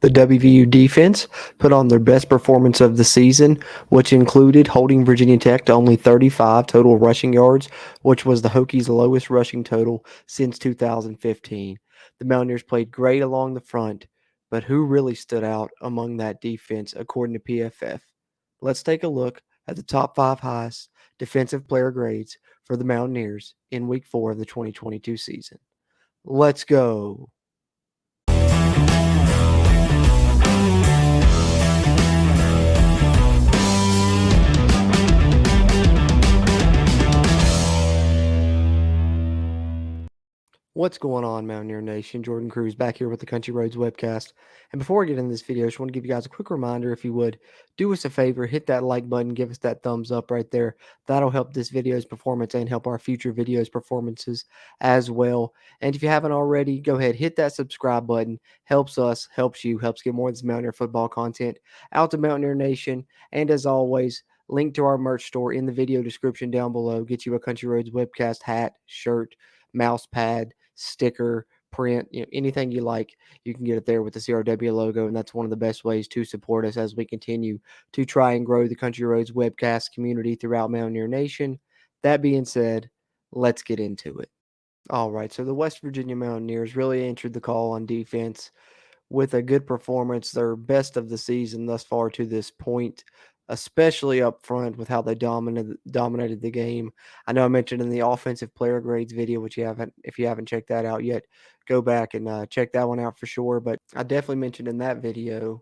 The WVU defense put on their best performance of the season, which included holding Virginia Tech to only 35 total rushing yards, which was the Hokies' lowest rushing total since 2015. The Mountaineers played great along the front, but who really stood out among that defense according to PFF? Let's take a look at the top 5 highest defensive player grades for the Mountaineers in Week 4 of the 2022 season. Let's go. What's going on, Mountaineer Nation? Jordan Cruz back here with the Country Roads Webcast. And before I get into this video, I just want to give you guys a quick reminder, if you would, do us a favor, hit that like button, give us that thumbs up right there. That'll help this video's performance and help our future videos performances as well. And if you haven't already, go ahead, hit that subscribe button. Helps us, helps you, helps get more of this Mountaineer football content out to Mountaineer Nation. And as always, link to our merch store in the video description down below. Get you a Country Roads Webcast hat, shirt, mouse pad, sticker, print, anything you like, you can get it there with the CRW logo. And that's one of the best ways to support us as we continue to try and grow the Country Roads Webcast community throughout Mountaineer Nation. That being said, let's get into it. All right, so the West Virginia Mountaineers really answered the call on defense with a good performance, their best of the season thus far to this point, especially up front with how they dominated the game. I know I mentioned in the offensive player grades video, which if you haven't checked that out yet, go back and check that one out for sure. But I definitely mentioned in that video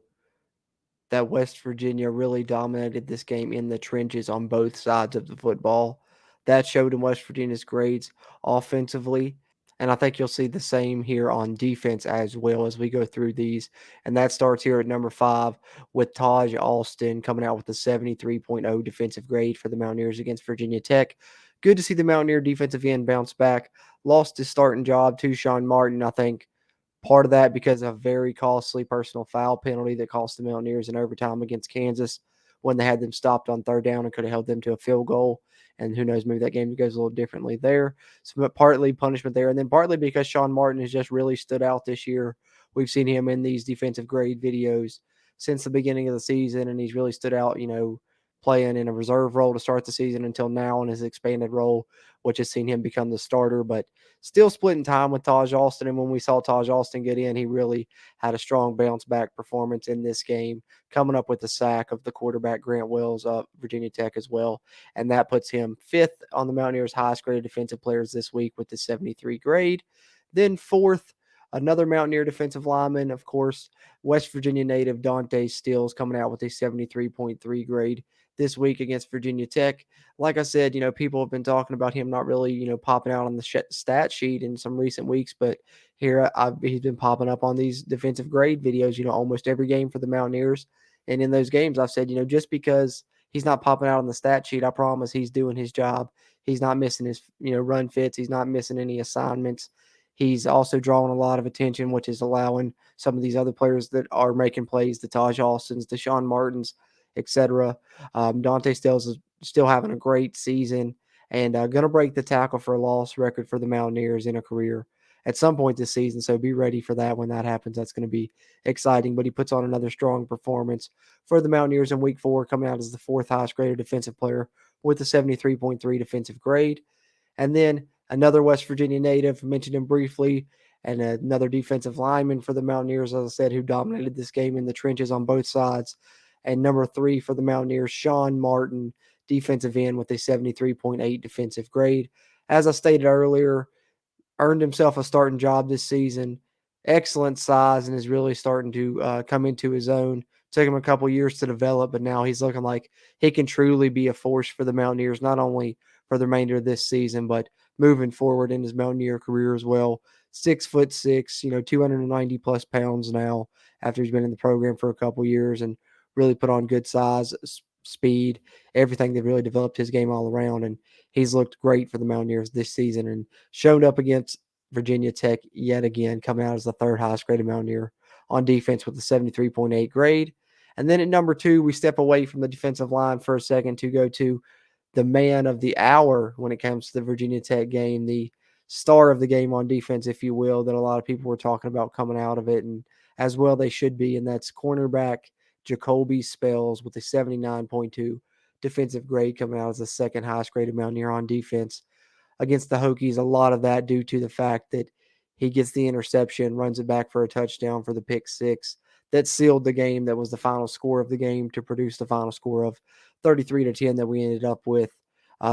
that West Virginia really dominated this game in the trenches on both sides of the football. That showed in West Virginia's grades offensively. And I think you'll see the same here on defense as well as we go through these. And that starts here at number 5 with Taijh Alston coming out with a 73.0 defensive grade for the Mountaineers against Virginia Tech. Good to see the Mountaineer defensive end bounce back. Lost his starting job to Sean Martin, I think. Part of that because of a very costly personal foul penalty that cost the Mountaineers in overtime against Kansas when they had them stopped on third down and could have held them to a field goal. And who knows, maybe that game goes a little differently there. So, but partly punishment there, and then partly because Sean Martin has just really stood out this year. We've seen him in these defensive grade videos since the beginning of the season, and he's really stood out, playing in a reserve role to start the season until now in his expanded role, which has seen him become the starter, but still splitting time with Taijh Alston. And when we saw Taijh Alston get in, he really had a strong bounce back performance in this game, coming up with the sack of the quarterback, Grant Wells, of Virginia Tech as well. And that puts him 5th on the Mountaineers' highest graded defensive players this week with the 73 grade. Then 4th, another Mountaineer defensive lineman, of course, West Virginia native Dante Stills coming out with a 73.3 grade this week against Virginia Tech. Like I said, people have been talking about him not really, popping out on the stat sheet in some recent weeks, but here he's been popping up on these defensive grade videos, almost every game for the Mountaineers. And in those games, I've said, just because he's not popping out on the stat sheet, I promise he's doing his job. He's not missing his, run fits. He's not missing any assignments. He's also drawing a lot of attention, which is allowing some of these other players that are making plays, the Taijh Alstons, the Sean Martins, etc. Dante Stills is still having a great season and going to break the tackle for a loss record for the Mountaineers in a career at some point this season. So be ready for that when that happens. That's going to be exciting. But he puts on another strong performance for the Mountaineers in Week 4, coming out as the 4th highest graded defensive player with a 73.3 defensive grade. And then another West Virginia native, mentioned him briefly, and another defensive lineman for the Mountaineers, as I said, who dominated this game in the trenches on both sides. And number 3 for the Mountaineers, Sean Martin, defensive end with a 73.8 defensive grade. As I stated earlier, earned himself a starting job this season. Excellent size and is really starting to come into his own. Took him a couple years to develop, but now he's looking like he can truly be a force for the Mountaineers, not only for the remainder of this season, but moving forward in his Mountaineer career as well. 6'6", 290 plus pounds now after he's been in the program for a couple years and really put on good size, speed, everything. They've really developed his game all around, and he's looked great for the Mountaineers this season and shown up against Virginia Tech yet again, coming out as the 3rd highest graded Mountaineer on defense with a 73.8 grade. And then at number 2, we step away from the defensive line for a second to go to the man of the hour when it comes to the Virginia Tech game, the star of the game on defense, if you will, that a lot of people were talking about coming out of it. And as well they should be, and that's cornerback Jacolby Spells with a 79.2 defensive grade, coming out as the second highest graded Mountaineer on defense against the Hokies. A lot of that due to the fact that he gets the interception, runs it back for a touchdown for the pick six that sealed the game. That was the final score of the game to produce the final score of 33-10 that we ended up with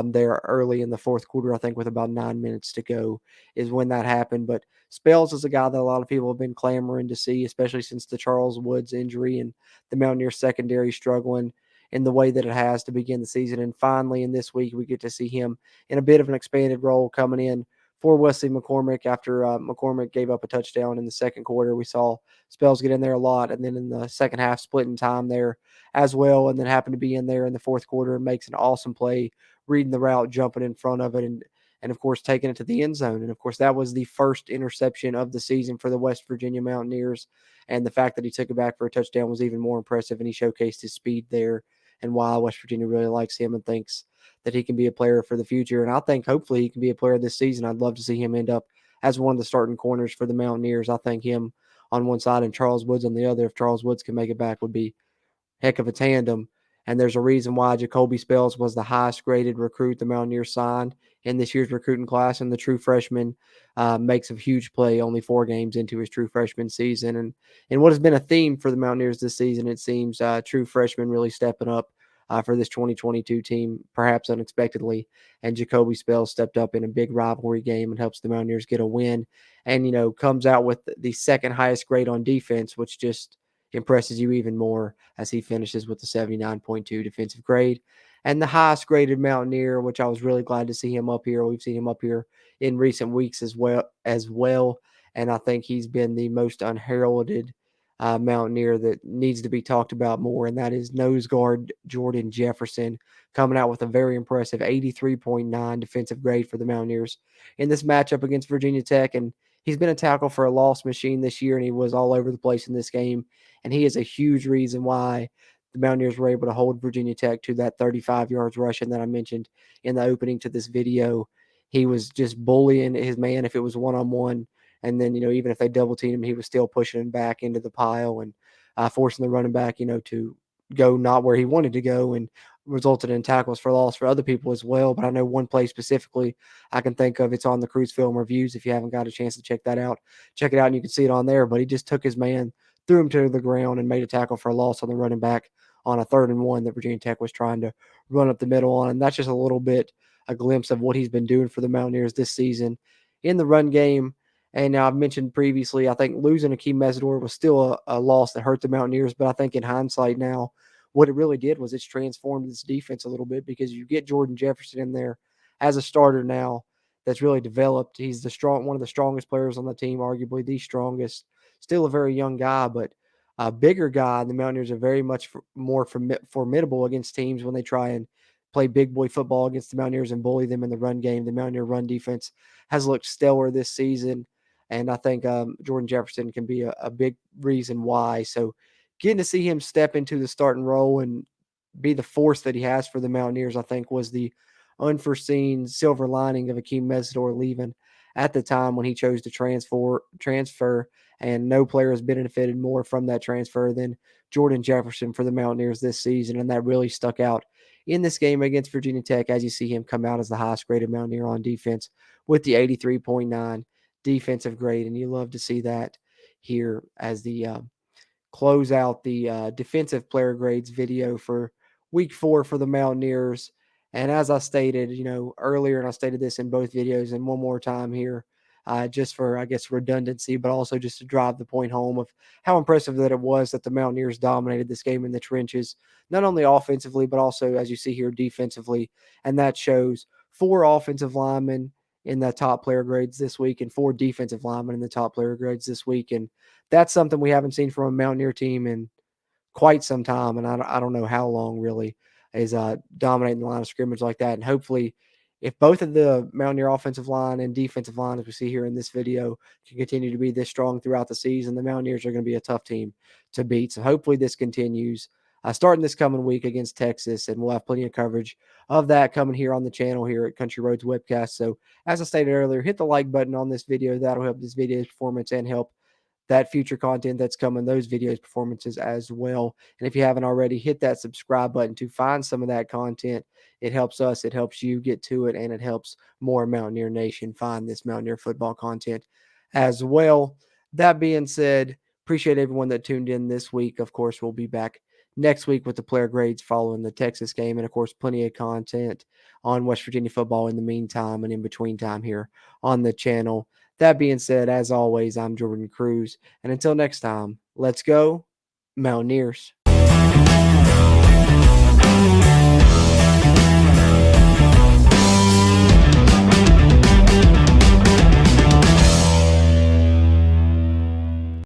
there early in the fourth quarter. I think with about 9 minutes to go is when that happened. But Spells is a guy that a lot of people have been clamoring to see, especially since the Charles Woods injury and the Mountaineer secondary struggling in the way that it has to begin the season. And finally, in this week, we get to see him in a bit of an expanded role coming in for Wesley McCormick after McCormick gave up a touchdown in the second quarter. We saw Spells get in there a lot, and then in the second half, splitting time there as well, and then happened to be in there in the fourth quarter and makes an awesome play, reading the route, jumping in front of it, and of course taking it to the end zone. And of course, that was the first interception of the season for the West Virginia Mountaineers. And the fact that he took it back for a touchdown was even more impressive, and he showcased his speed there and why West Virginia really likes him and thinks that he can be a player for the future. And I think hopefully he can be a player this season. I'd love to see him end up as one of the starting corners for the Mountaineers. I think him on one side and Charles Woods on the other, if Charles Woods can make it back, would be heck of a tandem. And there's a reason why Jacolby Spells was the highest graded recruit the Mountaineers signed in this year's recruiting class. And the true freshman makes a huge play only 4 games into his true freshman season. And what has been a theme for the Mountaineers this season, it seems, true freshmen really stepping up for this 2022 team, perhaps unexpectedly. And Jacolby Spells stepped up in a big rivalry game and helps the Mountaineers get a win. And, comes out with the second highest grade on defense, which just impresses you even more as he finishes with the 79.2 defensive grade. And the highest graded Mountaineer, which I was really glad to see him up here. We've seen him up here in recent weeks as well. And I think he's been the most unheralded Mountaineer that needs to be talked about more, and that is nose guard Jordan Jefferson, coming out with a very impressive 83.9 defensive grade for the Mountaineers in this matchup against Virginia Tech. And he's been a tackle for a loss machine this year, and he was all over the place in this game. And he is a huge reason why the Mountaineers were able to hold Virginia Tech to that 35 yards rushing that I mentioned in the opening to this video. He was just bullying his man if it was one-on-one. And then, even if they double teamed him, he was still pushing him back into the pile and forcing the running back, to go not where he wanted to go, and resulted in tackles for loss for other people as well. But I know one play specifically I can think of. It's on the Cruise Film Reviews. If you haven't got a chance to check that out, check it out and you can see it on there. But he just took his man, threw him to the ground, and made a tackle for a loss on the running back on a 3rd-and-1 that Virginia Tech was trying to run up the middle on. And that's just a little bit a glimpse of what he's been doing for the Mountaineers this season in the run game. And I've mentioned previously, I think losing Akeem Mesidor was still a loss that hurt the Mountaineers. But I think in hindsight now, what it really did was it's transformed this defense a little bit, because you get Jordan Jefferson in there as a starter now that's really developed. He's one of the strongest players on the team, arguably the strongest. Still a very young guy, but a bigger guy. And the Mountaineers are very much more formidable against teams when they try and play big boy football against the Mountaineers and bully them in the run game. The Mountaineer run defense has looked stellar this season. And I think Jordan Jefferson can be a big reason why. So getting to see him step into the starting role and be the force that he has for the Mountaineers, I think, was the unforeseen silver lining of Akeem Mesidor leaving at the time when he chose to transfer. And no player has benefited more from that transfer than Jordan Jefferson for the Mountaineers this season. And that really stuck out in this game against Virginia Tech, as you see him come out as the highest graded Mountaineer on defense with the 83.9 defensive grade. And you love to see that here as the close out the defensive player grades video for week 4 for the Mountaineers. And as I stated, earlier, and I stated this in both videos and one more time here, just for, I guess, redundancy, but also just to drive the point home of how impressive that it was that the Mountaineers dominated this game in the trenches, not only offensively, but also, as you see here, defensively. And that shows 4 offensive linemen in the top player grades this week and 4 defensive linemen in the top player grades this week. And that's something we haven't seen from a Mountaineer team in quite some time, and I don't know how long really, is dominating the line of scrimmage like that. And hopefully, if both of the Mountaineer offensive line and defensive line, as we see here in this video, can continue to be this strong throughout the season, the Mountaineers are going to be a tough team to beat. So hopefully this continues starting this coming week against Texas, and we'll have plenty of coverage of that coming here on the channel here at Country Roads Webcast. So as I stated earlier, hit the like button on this video. That'll help this video's performance and help that future content that's coming, those videos, performances as well. And if you haven't already, hit that subscribe button to find some of that content. It helps us, it helps you get to it, and it helps more Mountaineer Nation find this Mountaineer football content as well. That being said, appreciate everyone that tuned in this week. Of course, we'll be back next week with the player grades following the Texas game, and of course, plenty of content on West Virginia football in the meantime and in between time here on the channel. That being said, as always, I'm Jordan Cruz, and until next time, let's go Mountaineers.